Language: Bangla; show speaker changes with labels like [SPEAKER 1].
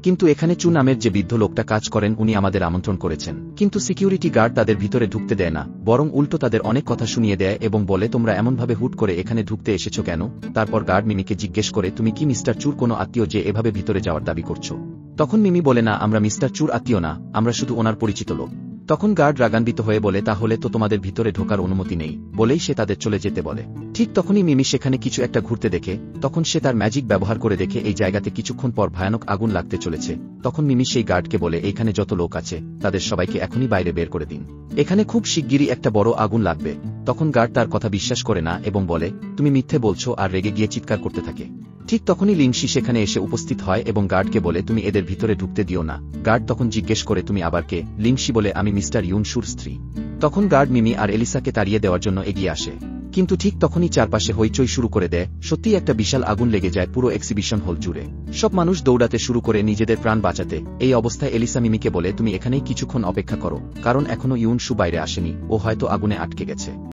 [SPEAKER 1] কিন্তু এখানে চু নামের যে বৃদ্ধ লোকটা কাজ করেন উনি আমাদের আমন্ত্রণ করেছেন, কিন্তু সিকিউরিটি গার্ড তাদের ভিতরে ঢুকতে দেয় না, বরং উল্টো তাদের অনেক কথা শুনিয়ে দেয় এবং বলে তোমরা এমনভাবে হুট করে এখানে ঢুকতে এসেছো কেন। তারপর গার্ড মিমিকে জিজ্ঞেস করে তুমি কি মিস্টার চুর কোনো আত্মীয় যে এভাবে ভিতরে যাওয়ার দাবি করছো? তখন মিমি বলে না, আমরা মিস্টার চুর আত্মীয় না, আমরা শুধু ওনার পরিচিত লোক। তখন গার্ড রাগান্বিত হয়ে বলে তাহলে তো তোমাদের ভিতরে ঢোকার অনুমতি নেই, বলেই সে তাদের চলে যেতে বলে। ঠিক তখনই মিমি সেখানে কিছু একটা ঘুরতে দেখে, তখন সে তার ম্যাজিক ব্যবহার করে দেখে এই জায়গাতে কিছুক্ষণ পর ভয়ানক আগুন লাগতে চলেছে। তখন মিমি সেই গার্ডকে বলে এইখানে যত লোক আছে তাদের সবাইকে এখনই বাইরে বের করে দিন, এখানে খুব শিগগিরই একটা বড় আগুন লাগবে। তখন গার্ড তার কথা বিশ্বাস করে না এবং বলে তুমি মিথ্যে বলছো, আর রেগে গিয়ে চিৎকার করতে থাকে। ঠিক তখনই লিংশি সেখানে এসে উপস্থিত হয় এবং গার্ডকে বলে তুমি এদের ভিতরে ঢুকতে দিও না। গার্ড তখন জিজ্ঞেস করে তুমি আবার কে? লিংশি বলে আমি মিস্টার ইউনশুর স্ত্রী। তখন গার্ড মিমি আর এলিসাকে তাড়িয়ে দেওয়ার জন্য এগিয়ে আসে, কিন্তু ঠিক তখনই চারপাশে হইচই শুরু করে দেয়। সত্যিই একটা বিশাল আগুন লেগে যায় পুরো এক্সিবিশন হল জুড়ে। সব মানুষ দৌড়াতে শুরু করে নিজেদের প্রাণ বাঁচাতে। এই অবস্থায় এলিসা মিমিকে বলে তুমি এখানেই কিছুক্ষণ অপেক্ষা করো, কারণ এখনো ইউনশু বাইরে আসেনি, ও হয়তো আগুনে আটকে গেছে।